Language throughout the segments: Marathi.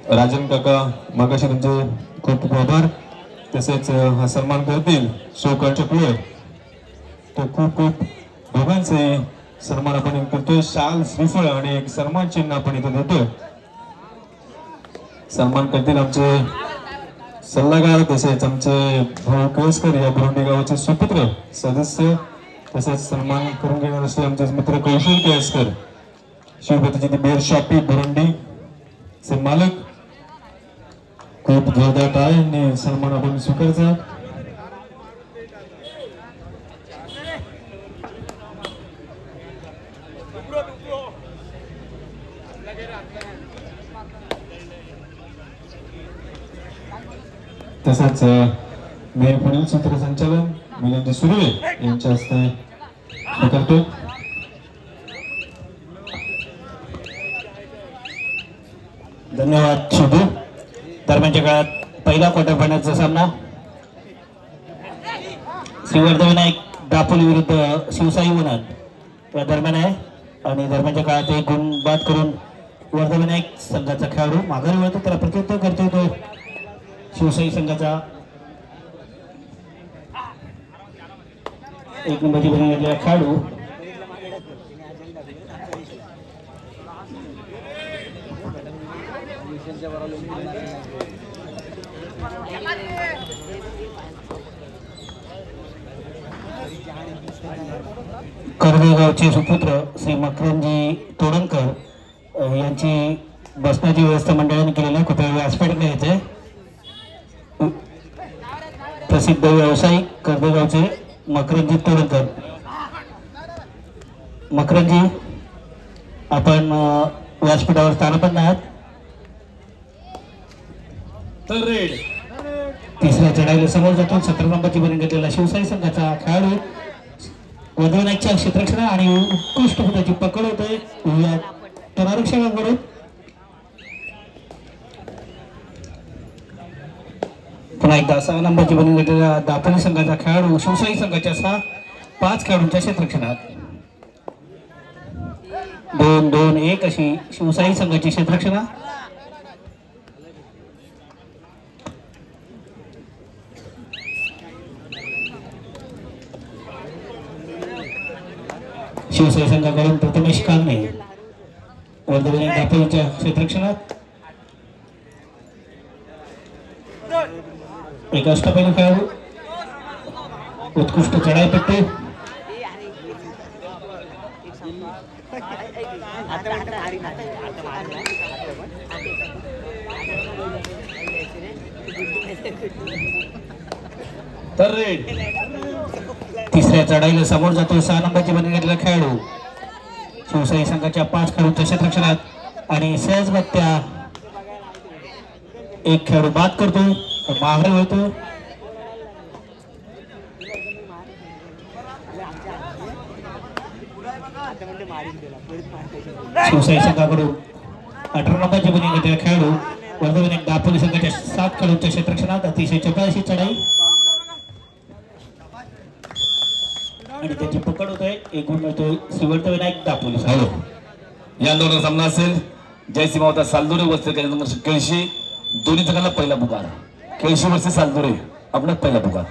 राजन काका मगाशी तुमचे खूप खूप आभार. तसेच हा सन्मान करतील शोकर चक्र, तो खूप खूप दोघांचे सन्मान आपण करतोय. शाल श्रीफळ आणि एक सन्मान चिन्ह आपण इथं देतोय. सन्मान करतील आमचे सल्लागार, तसेच आमचे भाऊ केळसकर या बुरुंडी गावाचे सुपुत्र सदस्य. तसेच सन्मान करून घेणार असले आमचे मित्र कौशल केळसकर, शिवपतीची बेर शॉपी बुरुंडी चे मालक. खूप जोरदार टाळ्यांनी सन्मान आपण स्वीकारचा. तसंच मी पुढील सूत्रसंचालन मिलिंद सुर्वे यांच्या हस्ते करतो. धन्यवाद शुभू. दरम्यानच्या काळात पहिला क्वार्टर फायनलचा सामना श्रीवर्धविनायक दापोली विरुद्ध शिवसाई वनात या दरम्यान आहे. आणि दरम्यानच्या काळात एक गुण बाद करून वर्धविनायक संघाचा खेळाडू माघारी वळतो, त्याला प्रत्युत्तर करतो तो शिवसाई संघाचा एक नंबरची बनी घेतलेला खेळाडू. कर्वेगावचे सुपुत्र श्री मकरंजी तोडणकर यांची बसण्याची व्यवस्था मंडळाने केलेली आहे. कृपया व्यासपीठ घ्यायचे. प्रसिद्ध व्यावसायिक कर्वेगावचे मकरंजी तोडणकर. मकरंजी, आपण व्यासपीठावर स्थानापन्न आहात. तिसऱ्या चढाईला समोर जातो 17 नंबरची बनी घेतलेला शिवसाई संघाचा खेळाडू वर्धविनायकच्या क्षेत्ररक्षणा आणि उत्कृष्ट त्याची पकड होते तणारक्षकांकडून. पुन्हा एकदा 6 नंबरची बनी घेतलेला दापोली संघाचा खेळाडू शिवसाई संघाच्या 5 खेळाडूंच्या क्षेत्ररक्षणात 2-2-1 अशी शिवसाई संघाची क्षेत्ररक्षणा. शिवसाई संघाकडून प्रथमेश कांगणे वर्धविनायक दापोलीच्या क्षेत्ररक्षणात. एक अष्टपैलू खेळाडू, उत्कृष्ट चढाईपट्टू. तिसऱ्या चढाईला समोर जातो 6 नंबरची बनी घेतलेला खेळाडू शिवसाई संघाच्या 5 खेळाडूंच्या क्षेत्ररक्षणात आणि सहजगत्या एक खेळाडू बाद करतो, माघारी होतो. शिवसाई संघाकडून 18 नंबरची बनी घेतलेला खेळाडू वर्धविनायक दापोली संघाच्या 7 खेळाडूंच्या क्षेत्ररक्षणात. अतिशय चपळाशी चढाई आणि त्याची पकड होत आहे. एक गुण मिळतोय श्रीवर्धविनायक दापोली. या दोन सामना असेल. जयसिंह मावता सालदुरे वस्ते केळशी, दोन्ही जगाला पहिला पुकार. केळशी वस्ते सालदुरे आपला पहिला पुकार.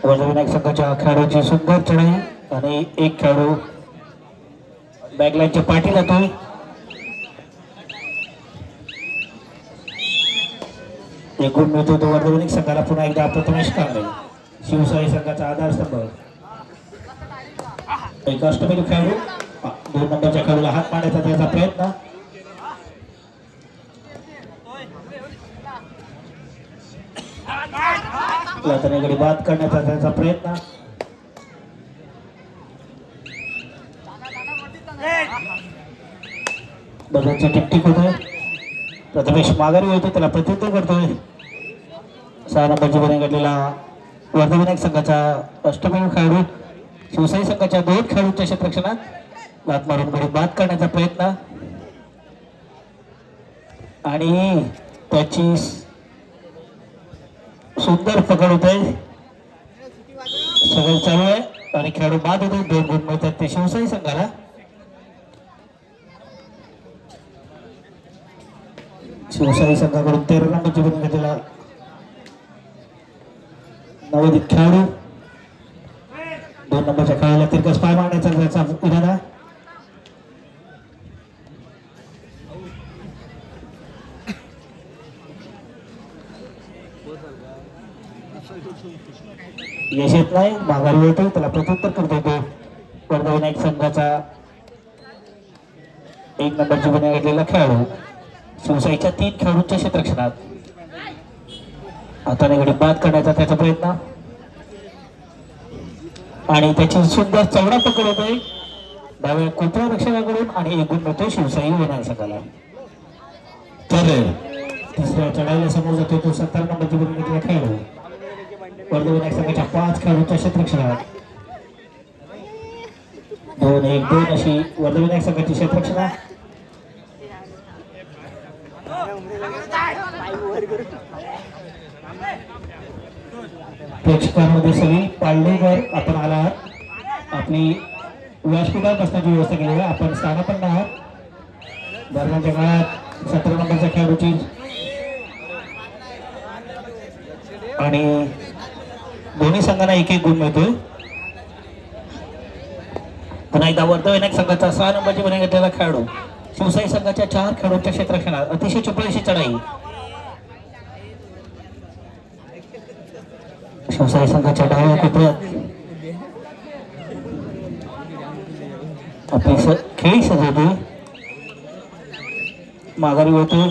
वर्धविनायक संघाच्या खेळाडूची सुंदर चढाई आणि एक खेळाडू बॅकलाईनच्या पाठी जातोय. एक गुण मिळतो तो वर्धविनायक संघाला. पुन्हा एकदा प्रथमेश कांगणे शिवसाई संघाचा आधारस्तंभ. एक अष्टपैलू खेळाडू 2 नंबरच्या खेळाडूला हात मारण्याचा त्याचा प्रयत्न. गडी बाद करण्याचा त्याचा प्रयत्न. दोघांची टिकटिक होते. प्रथमेश माघारी होतो, त्याला प्रत्युत्तर करतोय. 6 नंबरची बनी घेतलेला वर्धविनायक संघाचा अष्टपैलू खेळाडू शिवसाई संघाच्या 2 खेळाडूंच्या क्षेत्ररक्षणात लात मारून गडी बाद करण्याचा प्रयत्न आणि त्याची सुंदर पकड होत आहे. सगळं चालू आहे. आणि खेळाडू बाद होतो. 2 गुण मिळतात ते शिवशाही संघाला. शिवशाही संघाकडून 13 नंबरची बंद घेतलेला नवोदित खेळाडू 2 नंबरच्या खेळाडूला तिरकस पाय मारण्याचा त्याचा इरादा. यश येत नाही. माघारी येतो. त्याला प्रत्युत्तर करतो तो वर्धा विनायक संघाचा 1 नंबरची बंद घेतलेला खेळाडू. शिवशाहीच्या 3 खेळाडूंच्या क्षेत्ररक्षणात हाताने गडी बाद करण्याचा त्याचा प्रयत्न आणि त्याची सुंदर चौडा पकड होतोय डाव्या कोपरा रक्षकाकडून आणि 1 गुण मिळतो शिवशाही विनायक संघाला. तर तिसऱ्या चढाईला समोर जातो तो 17 नंबरची बंद घेतलेला खेळाडू. वर्धा विनायक संघाच्या 5 खेळाडूंच्या क्षेत्ररक्षणात 2-1-2 अशी वर्धा विनायक संघाची क्षेत्ररक्षणा. प्रेक्षकांमध्ये सगळी पाळणेवर आपण आला आहात. आपली व्यासपीठावर बसण्याची व्यवस्था केलेली आहे. आपण स्थानापन्न आहात. दरम्यानच्या काळात 17 नंबरच्या खेळाडूची आणि दोन्ही संघांना 1-1 गुण मिळतोय. पुन्हा एकदा वर्धा विनायक संघाचा 6 नंबरची बंद घेतलेला खेळाडू. शिवशाही संघाच्या 4 खेळाडूंच्या क्षेत्ररक्षणात अतिशय चपळशी चढाई. शिवशाही संघाच्या डाव्या कोपऱ्यात आपली खेळी सजवतोय. माघारी होतोय.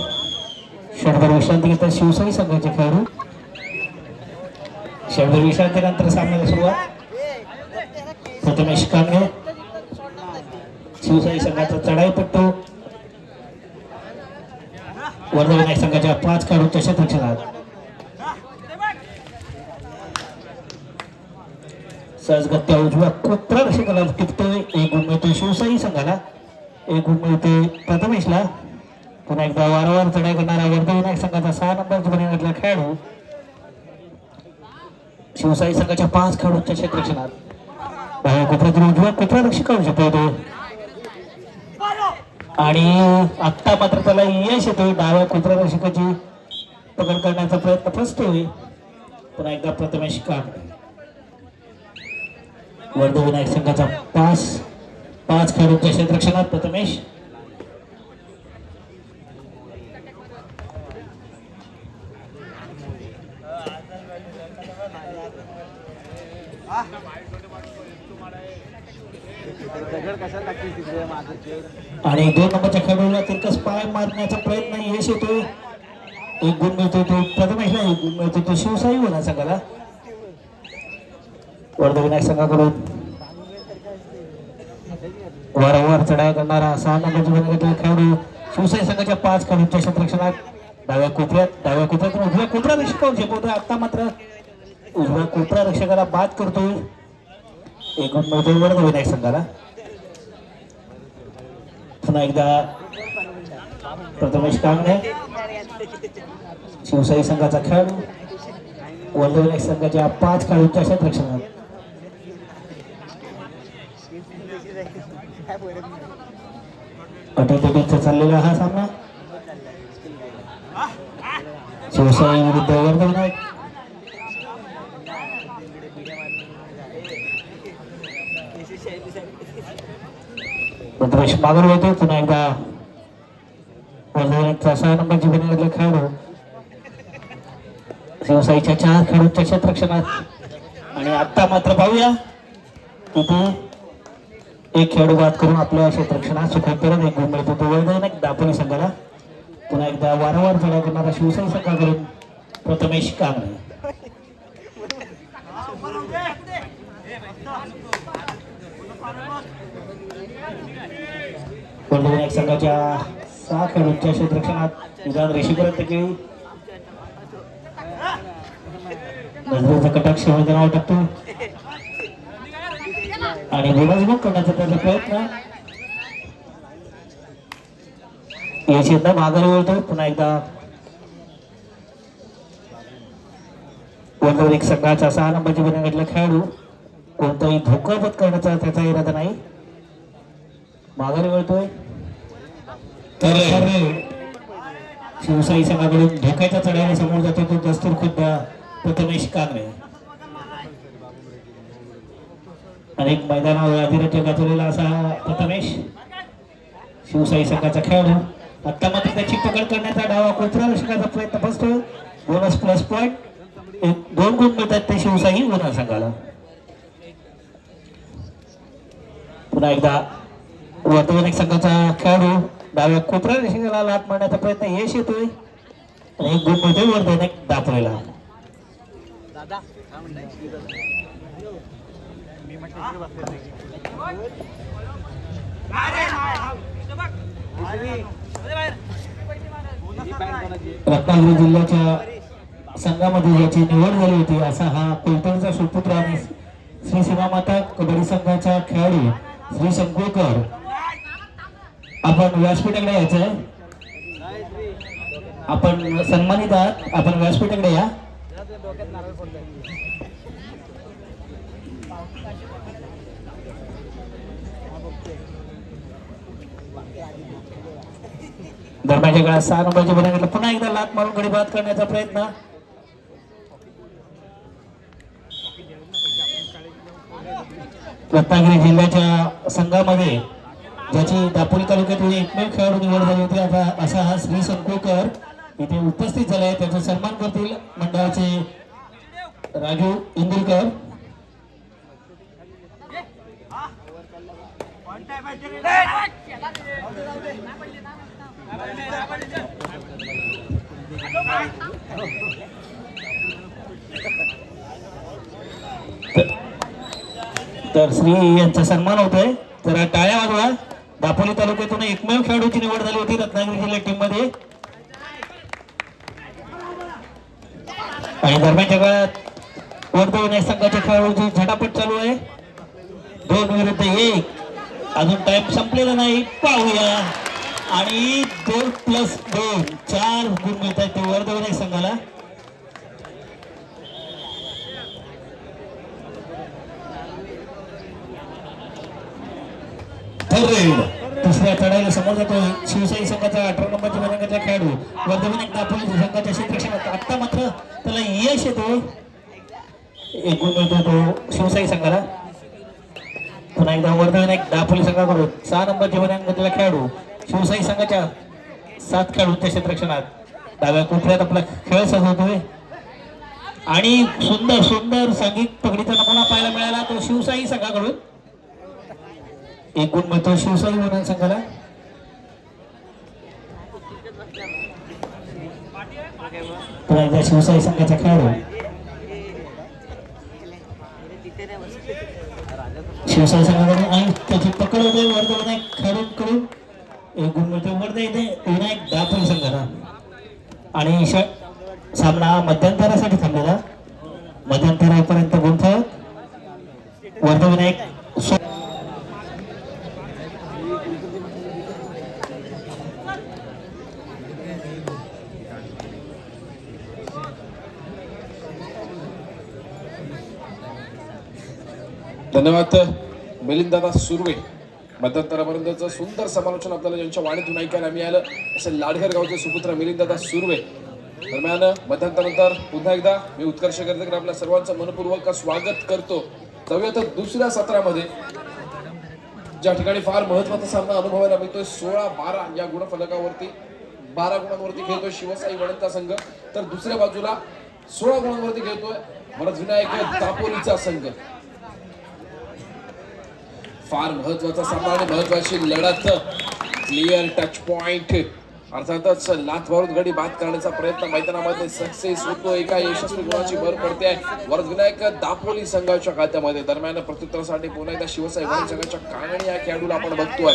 क्षणभर विश्रांती घेतात शिवशाही संघाचे खेळाडू. क्षणभर विश्रांतीनंतर सामन्याला सुरुवात. प्रथमेश कांगे शिवशाही संघाचा चढाईपट्टू. वर्धा विनायक संघाच्या 5 खेळाडूंच्या क्षेत्ररक्षणात सहजगत्या उजव्या कोपरा रक्षकाला टिकतोय. 1 गुण मिळतोय शिवशाही संघाला. 1 गुण मिळतोय प्रथमेशला. पुन्हा एकदा वारंवार चढाई करणारा वर्धा विनायक संघाचा 6 नंबरची बंद घेतलेला खेळाडू. शिवशाही संघाच्या 5 खेळाडूंच्या क्षेत्ररक्षणात डाव्या कोपऱ्यातून उजव्या कोपरा रक्षकाला झेपवतो आणि आत्ता मात्र त्याला यश येतोय. डाव्या कोपरा रक्षकाची पकड करण्याचा प्रयत्न फसतोय. पुन्हा एकदा प्रथमेश कांगे. वर्धा विनायक संघाचा 5 खेळाडूंच्या क्षेत्ररक्षणात प्रथमेश. आणि 2 नंबरच्या खेळाडूला तिरकस पाय मारण्याचा प्रयत्न यश येतोय. 1 गुण मिळतो तो प्रथमेशला. 1 गुण मिळतो तो शिवशाही विनायक संघाला. वर्धा विनायक संघाकडून वारंवार चढाई करणारा 6 नंबरची बंद घेतलेला खेळाडू. शिवशाही संघाच्या 5 खेळाडूंच्या क्षेत्ररक्षणात डाव्या कोपऱ्यातून उजव्या कोपरा रक्षकावर झेपवतोय. आता मात्र उजव्या कोपरा रक्षकाला बाद करतोय. 1 गुण मिळतोय वर्धा विनायक संघाला. पुन्हा एकदा प्रथमेश कांगणे शिवशाही संघाचा खेळाडू. वर्धा विनायक संघाच्या 5 खेळाडूंच्या क्षेत्ररक्षणात अटीतटीचा चाललेला हा सामना. शिवशाही विरुद्ध वर्धा विनायक. प्रथमेश माघारी होतो. पुन्हा एकदा वर्धा विनायकचा 6 नंबरची बंद घेतलेला खेळाडू. शिवशाहीच्या 4 खेळाडूंच्या क्षेत्ररक्षणात आणि आता मात्र पाहूया तिथे 1 खेळाडू बाद करून आपल्या क्षेत्ररक्षणात सुखद करत 1 गुण मिळतो तो वर्धा विनायक दापोली संघाला. पुन्हा एकदा वारंवार चढाई करणारा शिवशाही संघाकडून प्रथमेश कांगणे. वर्धा विनायक संघाच्या 6 खेळाडूंच्या क्षेत्ररक्षणात निदान रेषेपर्यंत खेळी. नजरेचा कटाक्ष मैदानावर टाकतो आणि गोलाजमग करण्याचा त्याचा प्रयत्न यश एकदा माघारी वळतो. पुन्हा एकदा वर्धा विनायक संघाचा 6 नंबरची बंद घेतलेला खेळाडू कोणताही धोका पत्करण्याचा त्याचा इरादा नाही. माघारी वळतोय तर शिवसाई संघाकडून धोक्याच्या चढाईने समोर जातो तो दस्तूर खुद्द प्रथमेश कांगणे. अनेक मैदानावर अधिराज्य गाजवलेला असा प्रथमेश शिवसाई संघाचा खेळाडू. आता मात्र त्याची पकड करण्याचा डावा कोपरा रक्षकाचा प्रयत्न फसतो. बोनस प्लस पॉईंट 2 गुण मिळतात ते शिवसाई गुन्हा संघाला. पुन्हा एकदा वर्धमान संघाचा खेळाडू डाव्या कोपरा रक्षकाला लाट मारण्याचा प्रयत्न यश येतोय आणि 1 गुण मिळतोय वर्धमान दापोलीला. रत्नागिरी जिल्ह्याच्या संघामध्ये ज्याची निवड झाली होती असा हा कोलतणचा सुपुत्र आणि श्री सीमामाता कबड्डी संघाचा खेळाडू श्री शंकुळकर. आपण व्यासपीठाकडे यायचंय. आपण सन्मानित आहात. आपण व्यासपीठाकडे या. दरम्यानच्या काळात 6 नंबरच्या बॅनरला पुन्हा एकदा लात मारून गडी बाद करण्याचा प्रयत्न. रत्नागिरी जिल्ह्याच्या संघामध्ये ज्याची दापोली तालुक्यातील एकमेव खेळाडू निवड झाली होती आता असा हा श्री शंकुळकर इथे उपस्थित झाले. त्याचा सन्मान करतील मंडळाचे राजू इंदुरकर. तर श्री यांचा सन्मान होतोय. तर टाळ्या वाजवा. दापोली तालुक्यातून एकमेव खेळाडूची निवड झाली होती रत्नागिरी जिल्हा टीम मध्ये. आणि दरम्यानच्या काळात वर्धमान संघाच्या खेळाडूची झटापट चालू आहे. 2 विरुद्ध 1. अजून टाइम संपलेला नाही. पाहूया. आणि 2 प्लस 2 4 गुण मिळत आहेत ते वर्धमान संघाला. तिसऱ्या चढाईला समोर जातो शिवसाई संघाचा 18 नंबरच्या क्रमांकाचा खेळाडू वर्धमान दापोली संघाच्या क्षेत्ररक्षणात. आता मात्र त्याला यश येतो. 1 गुण मिळतो तो शिवसाई संघाला. पुन्हा एकदा वर्धमान दापोली संघाकडून 6 नंबरच्या क्रमांकाचा खेळाडू शिवसाई संघाच्या 7 खेळाडूंच्या क्षेत्ररक्षणात डाव्या कोपऱ्यात आपला खेळ सजवतोय. आणि सुंदर सुंदर सांघिक पकडीचा नमुना पाहायला मिळाला तो शिवसाई संघाकडून. 1 गुण मिळतो शिवसाई वर्धमान संघाला. पुन्हा एकदा शिवसाई संघाचा खेळाडू शिवसाई संघाकडून आणि त्याची पकड होते वर्धमान खेळाडूंकडून. 1 गुण मिळतो वर्धा इथे विनायक दापोली संघाला. आणि सामना मध्यंतरासाठी थांबलेला. मध्यंतरापर्यंत गुंतवत वर्धा विनायक. धन्यवाद मिलिंददादा सुर्वे. मध्यंतरापर्यंतचं सुंदर समालोचन आपल्याला ज्यांच्या वाणीतून ऐकायला मिळालं असे लाडघर गावचे सुपुत्र मिलिंददादा सुर्वे. दरम्यान मध्यंतरानंतर पुन्हा एकदा मी उत्कर्ष कीर्तकर आपल्या सर्वांचं मनपूर्वक स्वागत करतो. जाऊया तर दुसऱ्या सत्रामध्ये ज्या ठिकाणी फार महत्वाचा सामना अनुभवायला मिळतोय. 16-12 या गुणफलकावरती 12 गुणांवरती खेळतोय शिवसाई वणंता संघ. तर दुसऱ्या बाजूला 16 गुणांवरती खेळतोय वर्धविनायक दापोलीचा संघ. फार महत्वाचा सामना आणि महत्वाची लढत. क्लिअर टच पॉइंट अर्थातच लाथ मारून गडी बाद करण्याचा प्रयत्न मैदानामध्ये सक्सेस होतो. एका यशस्वी गुणाची भर पडते आहे वर्धविनायक दापोली संघाच्या खात्यामध्ये. दरम्यान प्रत्युत्तरासाठी पुन्हा एकदा शिवसाई वणंता संघाच्या कांगणे या खेळाडूला आपण बघतोय.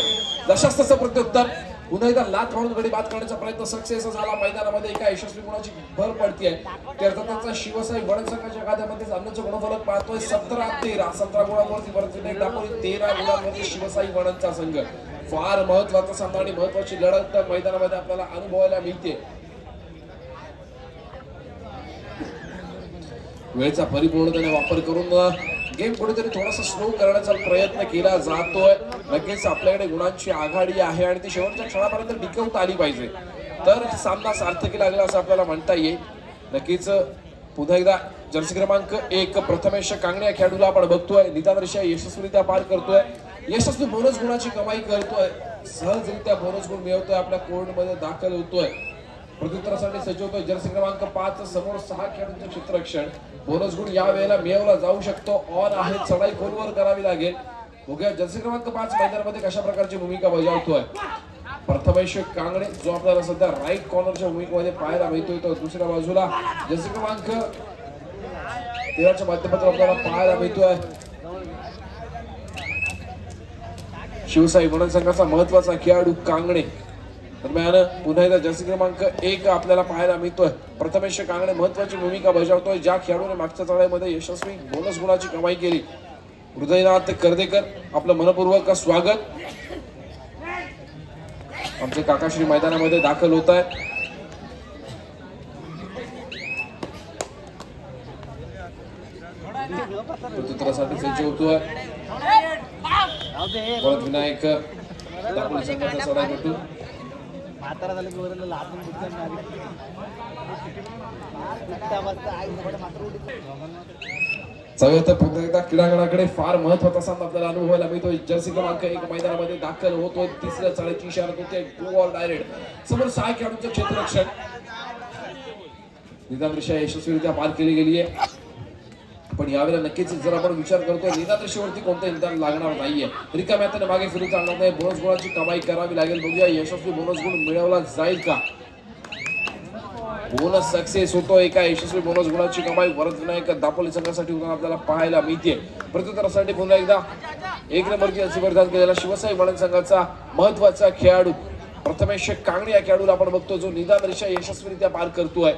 जशाच तसं प्रत्युत्तर पुन्हा एकदा लाथ मारून गडी बाद करण्याचा प्रयत्न सक्सेस झाला. मैदानामध्ये एका यशस्वी गुणाची भर पडते आहे ते अर्थातच शिवसाई वणंता संघाच्या खात्यामध्ये अन्नचं गुणफलक पाहतोय 17-13. 17 गुणांवरती वर्धविनायक दापोली, 13 गुणांवरती शिवसाई वणंता संघ. फार महत्वाचा सामना आणि महत्वाची लढत मैदानामध्ये आपल्याला अनुभवायला मिळते. वेळेचा परिपूर्णतेने वापर करून गेम कुठेतरी थोडासा स्लो करण्याचा प्रयत्न केला जातोय. नक्कीच आपल्याकडे गुणांची आघाडी आहे आणि ती शेवटच्या क्षणापर्यंत टिकवता आली पाहिजे, तर सामना सार्थकी लागला असं आपल्याला म्हणता येईल. नक्कीच पुन्हा एकदा जर्सी क्रमांक 1 प्रथमेश कांगणे या खेळाडूला आपण बघतोय निदान रेषा यशस्वीरित्या पार करतोय, यशस्वी बोनस गुणाची कमाई करतोय, सहजरित्या बोनस गुण मिळवतोय, आपल्या कोर्टमध्ये दाखल होतोय. प्रत्युत्तरासाठी सज्ज होतोय जर्सी क्रमांक 5 समोर 6 खेळाडूंचं क्षेत्ररक्षण. बोनस गुण या वेळेला मिळवला जाऊ शकतो. ऑन आहे, चढाई खोलवर करावी लागेल. बघूया जर्सी क्रमांक 5 मैदानामध्ये कशा प्रकारची भूमिका बजावतोय प्रथमेश कांगणे, जो आपल्याला सध्या राईट कॉर्नरच्या भूमिकेमध्ये पाहायला मिळतोय. तो दुसऱ्या बाजूला जर्सी क्रमांक 13च्या माध्यमातून आपल्याला पाहायला मिळतोय शिवसाई म्हणून संघाचा महत्वाचा खेळाडू कांगणे. दरम्यान पुन्हा एकदा जर्सी क्रमांक 1 आपल्याला पाहायला मिळतोय प्रथमेश कांगणे महत्वाची भूमिका बजावतोय, ज्या खेळाडूने मागच्या चढाईमध्ये यशस्वी बोनस गुणाची कमाई केली. हृदयनाथ कर्देकर आपलं मनपूर्वक स्वागत. आमचे काकाश्री मैदानामध्ये दाखल होत आहे. प्रत्युत्तरासाठी सज्ज होतोय परत विनायक दापोली संघाचा सराईपटू. चौथा पुन्हा एकदा क्रीडांगणाकडे फार महत्वाचा सामना आपल्याला अनुभवायला मिळतोय. जर्सी क्रमांक 1 मैदानामध्ये दाखल होतोय. तिसऱ्या चढाईची इशारा होते गो ऑल डायरेक्ट. समोर 6 खेळाडूंचं क्षेत्ररक्षण. निदान रेषा यशस्वीरित्या पार केली गेली आहे, पण यावेळेला नक्कीच जर आपण विचार करतोय निदान रेषेवरती कोणतं निदान लागणार नाहीये. रिकाम्या हाताने मागे फिरू चालणार नाही. बोनस गुणाची कमाई करावी लागेल. बघूया यशस्वी बोनस गुण मिळवला जाईल का. बोनस सक्सेस होतोय का यशस्वी बोनस गुणाची कमाई वरद विनायक दापोली संघासाठी होताना आपल्याला पाहायला मिळते. प्रत्युत्तरासाठी पुन्हा एकदा 1 नंबरची अशी परिधान केलेला शिवसाई म्हणून संघाचा महत्वाचा खेळाडू प्रथमेश कांगणे या खेळाडूला आपण बघतो, जो निदान रेषा यशस्वीरित्या पार करतोय.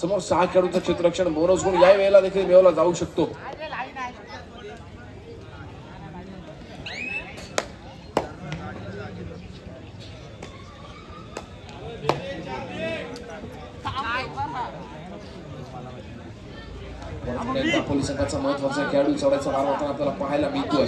समोर 6 खेळाडूंचं क्षेत्ररक्षण. बोनस गुण या वेळेला देखील मिळवला जाऊ शकतो. दापोली संघाचा महत्वाचा खेळाडू चढायचा मार्ग होताना आपल्याला पाहायला मिळतोय.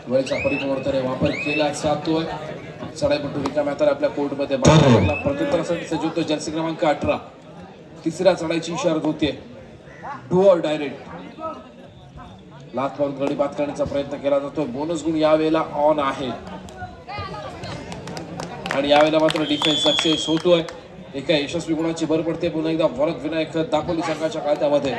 वेळेचा परिवर्तन वापर केला जातोय. चढाईपटू रिकाम्या हाताने आपल्या कोर्टमध्ये प्रत्युत्तरासाठी सज्ज होतोय जर्सी क्रमांक 18. तिसऱ्या चढाईची इशारा होते डू ऑर डायरेक्ट. लाथ मारून गडी बाद करण्याचा प्रयत्न केला जातोय. बोनस गुण यावेळेला ऑन आहे आणि यावेळेला मात्र डिफेन्स सक्सेस होतोय. एका यशस्वी गुणाची भर पडते. पुन्हा एकदा वरद विनायक दापोली संघाच्या खात्यामध्ये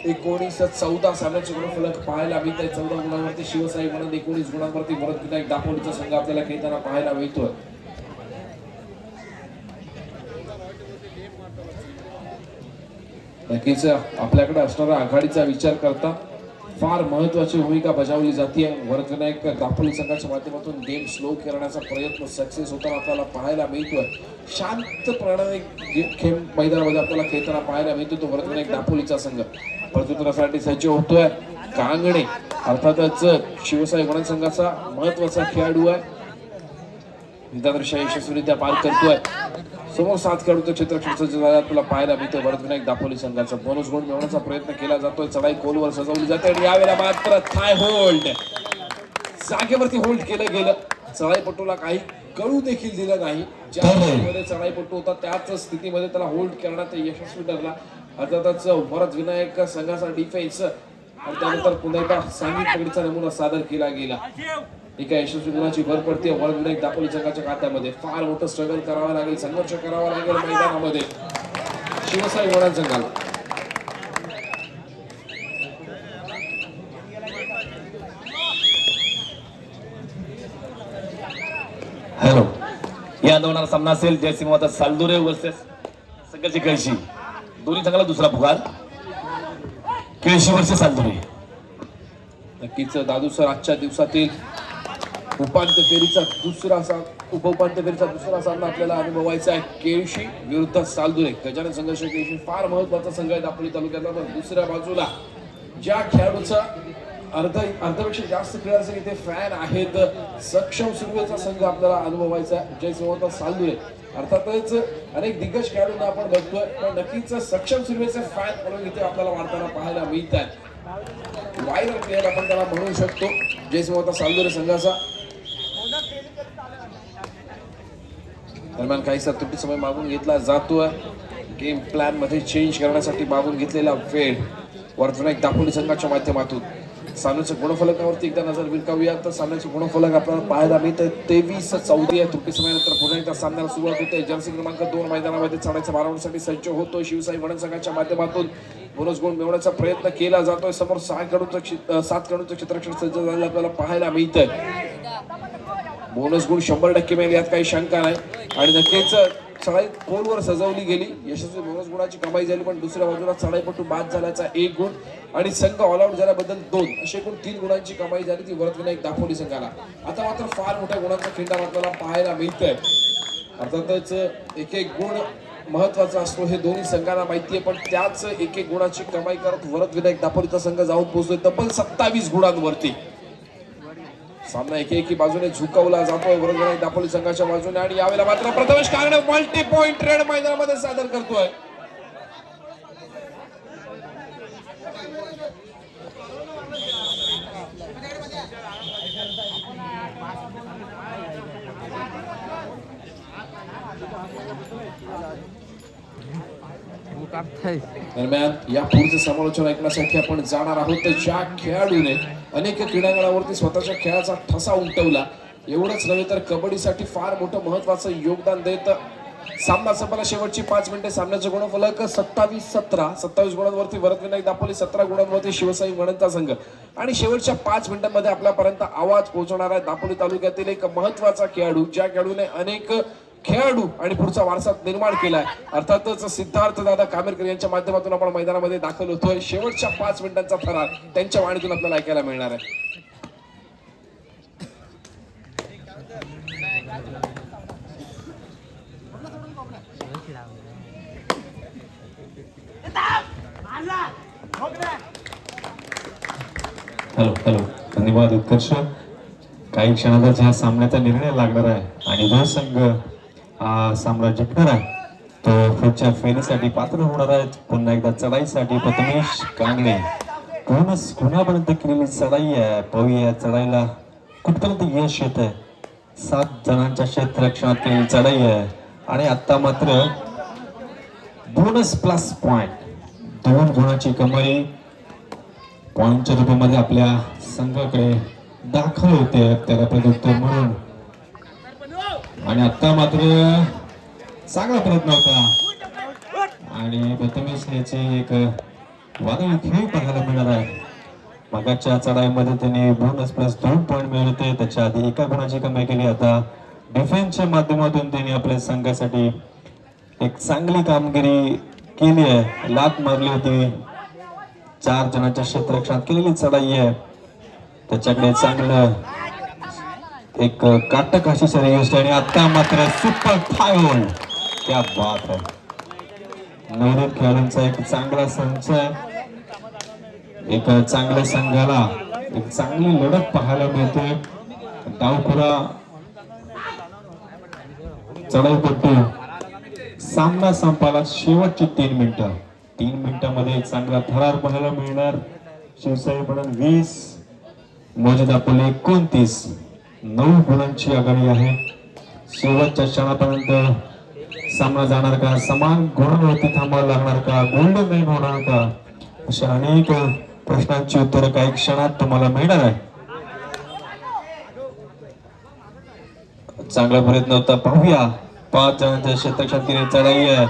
19-14 सामन्याचे गुणफलक पाहायला मिळत आहे. 14 गुणांवरती शिवसाई म्हणून 19 गुणांवरती वरद विनायक दापोलीचा संघ आपल्याला खेळताना पाहायला मिळतोय. नक्कीच आपल्याकडे असणाऱ्या आघाडीचा विचार करता फार महत्वाची भूमिका बजावली जाते. वरद विनायक दापोली संघाच्या माध्यमातून गेम स्लो करण्याचा प्रयत्न सक्सेस होताना आपल्याला पाहायला मिळतोय. शांतपणाने खेळ मैदानामध्ये आपल्याला खेळताना पाहायला मिळतो तो वरद विनायक दापोलीचा संघ. प्रत्युत्तरासाठी सज्ज होतोय कांगणे, अर्थातच शिवसाई म्हणून संघाचा महत्वाचा खेळाडू आहे. निदान रेषा यशस्वीरित्या पार करतोय. समोर 7 खेळाडूंचं क्षेत्ररक्षण तुला पाहायला मिळतं. वरद विनायक दापोली संघाचा बोनस गुण मिळवण्याचा प्रयत्न केला जातोय. चढाई खोलवर सजवली जाते आणि यावेळेला मात्र थाय होल्ड, जागेवरती होल्ड केलं गेलं. चढाईपटूला काही कळू देखील दिलं नाही. ज्या स्थितीमध्ये चढाईपटू होता त्याच स्थितीमध्ये त्याला होल्ड करण्यात यशस्वी ठरला. अर्थातच वरद विनायक संघाचा डिफेन्स आणि त्यानंतर पुन्हा एकदा सांघिक पकडीचा नमुना सादर केला गेला. एका यशस्वी गुणाची भर पडते वरद विनायक दापोली संघाच्या खात्यामध्ये. फार मोठं स्ट्रगल करावं लागेल, संघर्ष करावा लागेल मैदानामध्ये शिवसाई वडा संघाला. हॅलो, या दोनार सामना असेल जयसिंग माता सालदुरे वर्सेस संघाची केळशी. दोन्ही संघाला दुसरा पुकार, केळशी वर्सेस सालदुरे. नक्कीच दादू सर, आजच्या दिवसातील उपांत्य फेरीचा दुसरा सामना आपल्याला अनुभवायचा आहे. केळशी विरुद्ध सालदुरे. गजानन संघर्ष केळशी फार महत्वाचा संघ आहे दापोली तालुक्यातला. पण दुसऱ्या बाजूला ज्या खेळाडूचा अर्ध्यापेक्षा जास्त खेळाचे इथे फॅन आहेत. सक्षम सुरवेचा संघ आपल्याला अनुभवायचा आहे. जयसिंह सालदुरे अर्थातच अनेक दिग्गज खेळाडूंना आपण बघतोय, पण नक्कीच सक्षम सुरवेचे फॅन म्हणून इथे आपल्याला वाढताना पाहायला मिळतात. व्हायरल प्लेअर आपण त्याला म्हणू शकतो जयसिंह सालदुरे संघाचा. दरम्यान काहीसा त्रुटी समय मागून घेतला जातोय. गेम प्लॅन मध्ये चेंज करण्यासाठी मागून घेतलेला वेळ वर्धनायक दापोली संघाच्या माध्यमातून. सामन्याच्या गुणफलकावरती एकदा नजर विरकावूया तर सामन्याचे गुणफलक आपल्याला पाहायला मिळतं 23-14 आहे. त्रुटी समयानंतर पुन्हा एकदा सामन्याला सुरुवात होते. जर्सी क्रमांक 2 मैदानामध्ये चढायच्या मारवण्यासाठी सज्ज होतोय. शिवसाई वडण संघाच्या माध्यमातून बोनस गुण मिळवण्याचा प्रयत्न केला जातोय. समोर 7 खेळाडूंचं क्षेत्ररक्षण सज्ज झालेलं आपल्याला पाहायला मिळतंय. बोनस गुण 100% मिळेल यात काही शंका नाही. आणि नक्कीच चढाई पोलवर सजवली गेली. यशस्वी बोनस गुणाची कमाई झाली, पण दुसऱ्या बाजूला चढाईपटू बाद झाल्याचा 1 गुण आणि संघ ऑल आउट झाल्याबद्दल 2 असे एकूण 3 गुणांची कमाई झाली ती वर्धविनायक दापोली संघाला. आता मात्र फार मोठ्या गुणांचा खिंडार आपल्याला पाहायला मिळतोय. अर्थातच एक गुण महत्वाचा असतो हे दोन्ही संघांना माहितीये, पण त्याच एक गुणाची कमाई करत वर्धविनायक दापोलीचा संघ जाऊन पोहोचतोय तब्बल 27 गुणांवरती. सामना एकेकी बाजूने झुकवला जातोय वर्धविनायक दापोली संघाच्या बाजूने. आणि यावेळेला मात्र Prathamesh Kangane multi point red मैदानामध्ये सादर करतोय. दरम्यान या पुढचं समालोचन ऐकण्यासाठी आपण जाणार आहोत तर ज्या खेळाडूने अनेक क्रीडांगणावरती स्वतःच्या खेळाचा ठसा उमटवला, एवढंच नव्हे तर कबड्डीसाठी फार मोठं महत्वाचं योगदान देत सामना संपला. शेवटची 5 मिनिटे सामन्याचे गुणफलक 27-17. 27 गुणांवरती वर्धविनायक दापोली, 17 गुणांवरती शिवसाई वडणचा संघ. आणि शेवटच्या 5 मिनिटांमध्ये आपल्यापर्यंत आवाज पोहोचवणार आहे दापोली तालुक्यातील एक महत्वाचा खेळाडू, ज्या खेळाडूने अनेक खेळाडू आणि पुढचा वारसा निर्माण केलाय. अर्थातच सिद्धार्थ दादा कामेरकर यांच्या माध्यमातून आपण मैदानामध्ये दाखल होतोय. शेवटच्या 5 मिनिटांचा थरार त्यांच्या वाणीतून आपल्याला ऐकायला मिळणार आहे. हॅलो धन्यवाद उत्कर्ष. काही क्षणातच ह्या सामन्याचा निर्णय लागणार आहे आणि जो संघ सामना जिंकणार आहे तो पुढच्या फेरीसाठी पात्र होणार आहे. पुन्हा एकदा चढाईसाठी प्रथमेश कांगणे. कोणापर्यंत केलेली चढाई आहे पाहूया. या चढाईला कुठपर्यंत यश येत आहे. 7 जणांच्या क्षेत्ररक्षणात केलेली चढाई आहे आणि आता मात्र बोनस प्लस पॉइंट 2 गुणाची कमाई पॉइंटच्या रूपामध्ये आपल्या संघाकडे दाखल होते त्याला प्रदत्त म्हणून. आणि आता मात्र चांगला प्रयत्न होता आणि प्रथमेश याचे एक वादळी खेळ पाहायला मिळणार आहे. मगाच्या चढाईमध्ये त्यांनी बोनस प्लस 2 पॉइंट मिळवले, त्याच्या आधी 1 गुणाची कमाई केली. आता डिफेन्सच्या माध्यमातून त्यांनी आपल्या संघासाठी एक चांगली कामगिरी केली आहे. लात मारली होती. 4 जणांच्या क्षेत्ररक्षणात केलेली चढाई आहे. त्याच्याकडे चांगलं एक काटक अशी शरीर आणि आता मात्र सुपर फायहोल. क्या बात आहे. नवनीत खेळाडूंचा एक चांगला संच आहे. एक चांगल्या संघाला एक चांगली लढत पाहायला मिळते. डावखुरा चढाईपट्टू. सामना संपाला शेवटची 3 मिनिटं. 3 मिनिटांमध्ये चांगला थरार पाहायला मिळणार. शिवसाई वडण 20, मौजे दापोली 29. 9 गुणांची आघाडी आहे. शेवटच्या क्षणापर्यंत सामना जाणार का, समान गुणांवरती थांबावं लागणार का, गोल्डन लाईन होणार का, अशा अनेक प्रश्नांची उत्तरं काही क्षणात तुम्हाला मिळणार आहे. चांगला प्रयत्न होता. पाहूया. 5 जणांच्या क्षेत्ररक्षणात केलेली चढाई आहे.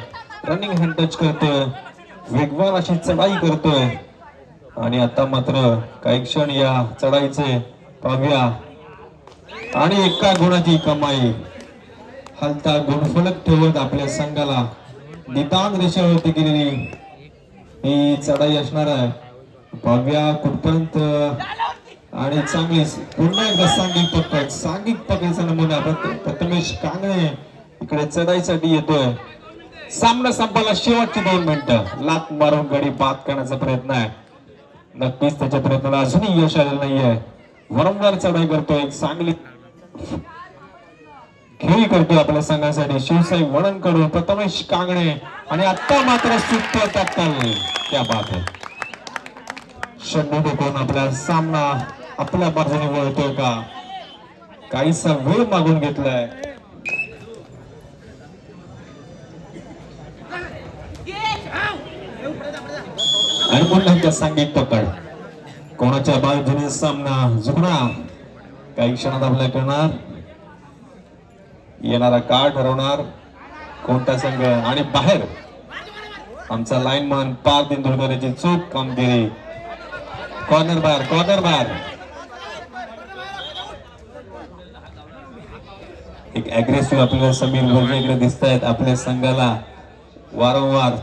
रनिंग हँड टच करतोय. वेगवान अशी चढाई करतोय आणि आता मात्र काही क्षण या चढाईचे पाहूया. आणि 1 गुणाची कमाई. हलता गुणफलक ठेवत आपल्या संघाला निदान रेषेवरती गेलेली ही चढाई असणार आहे. पाहूया कुठपर्यंत. आणि चांगली पुन्हा एकदा सांघिक पकडीचा नमुना प्रथमेश कांगणे इकडे चढाईसाठी येतोय. सामना संपायला शेवटची 2 मिनिटं. लात मारून गडी बाद करण्याचा प्रयत्न आहे. नक्कीच त्याच्या प्रयत्नाला अजूनही यश आलेलं नाहीये. वारंवार चढाई करतोय. एक चांगली खेळी करतोय आपल्या संघासाठी शिवसाई वळणकडून प्रथमेश कांगणे आणि आता मात्र सुपर टॅक्टल. क्या बात आहे. शंभू टेकून आपला सामना आपल्या बाजूने वळतोय का? काहीसा वेळ मागून घेतलाय. आणि पुन्हा एकदा सांघिक पकड. कोणाच्या बाजूने सामना झुकणार काही क्षणात आपल्या करणार. येणारा काळ ठरवणार कोणता संघ. आणि बाहेर आमचा लाईनमन पार्थ इंदुरकर याची चूक कामगिरी. कॉर्नर बाहेर. एक अग्रेसिव्ह आपल्याला समीर वर्गे इकडे दिसत आहेत आपल्या संघाला वारंवार.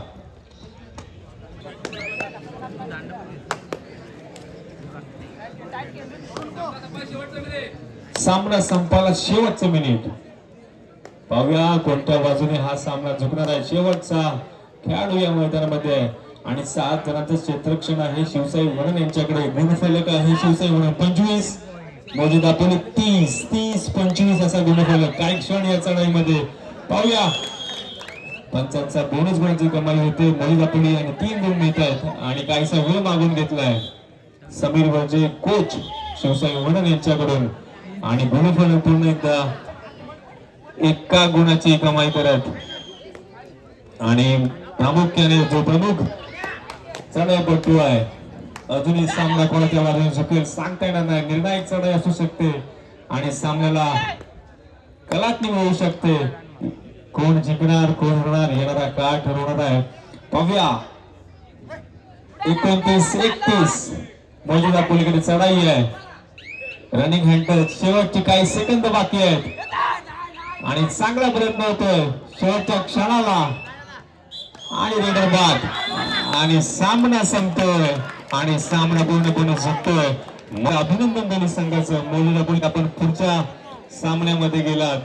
सामना संपायला शेवटचं मिनिट. पाहूया कोणत्या बाजूने हा सामना झुकणार आहे. शेवटचा खेळाडू या मैदानामध्ये आहे आणि 7 जणांचं क्षेत्ररक्षण आहे शिवसाई वळण यांच्याकडे. गुणफलक आहे शिवसाई वळण 25, मौजे दापोली 30, 25 असा गुणफलक. काही क्षण या चढाईमध्ये पाहूया. पंचांचा बोनस गुणांची कमाई होते. मौजे दापोली आणि 3 गुण मिळत आहेत आणि काहीसा वेळ मागून घेतलाय समीर वर्जे कोच शिवसाई वळण यांच्याकडून. आणि गुणफलक पूर्ण एकदा एका गुणाची कमाई करत आणि प्रामुख्याने जो प्रमुख चढाईपटू आहे अजूनही सामना कोणाच्या बाजूने झुकेल सांगता येणार नाही. निर्णायक चढाई असू शकते आणि सामन्याला कलाटणी मिळू शकते. कोण जिंकणार कोण होणार येणारा काळ ठरवणार आहे. पाहूया 29-31 मौजे दापोलीकडे चढाई आहे. रनिंग हँटर शेवटचे काही सेकंद बाकी आहेत आणि चांगला प्रयत्न होतोय शेवटच्या क्षणाला आणि रेडर बाद आणि सामना संपतोय आणि सामना पूर्णपणे जिंकतोय. अभिनंदन दोन्ही संघाचं. मौजे दापोली आपण पुढच्या सामन्यामध्ये गेलात.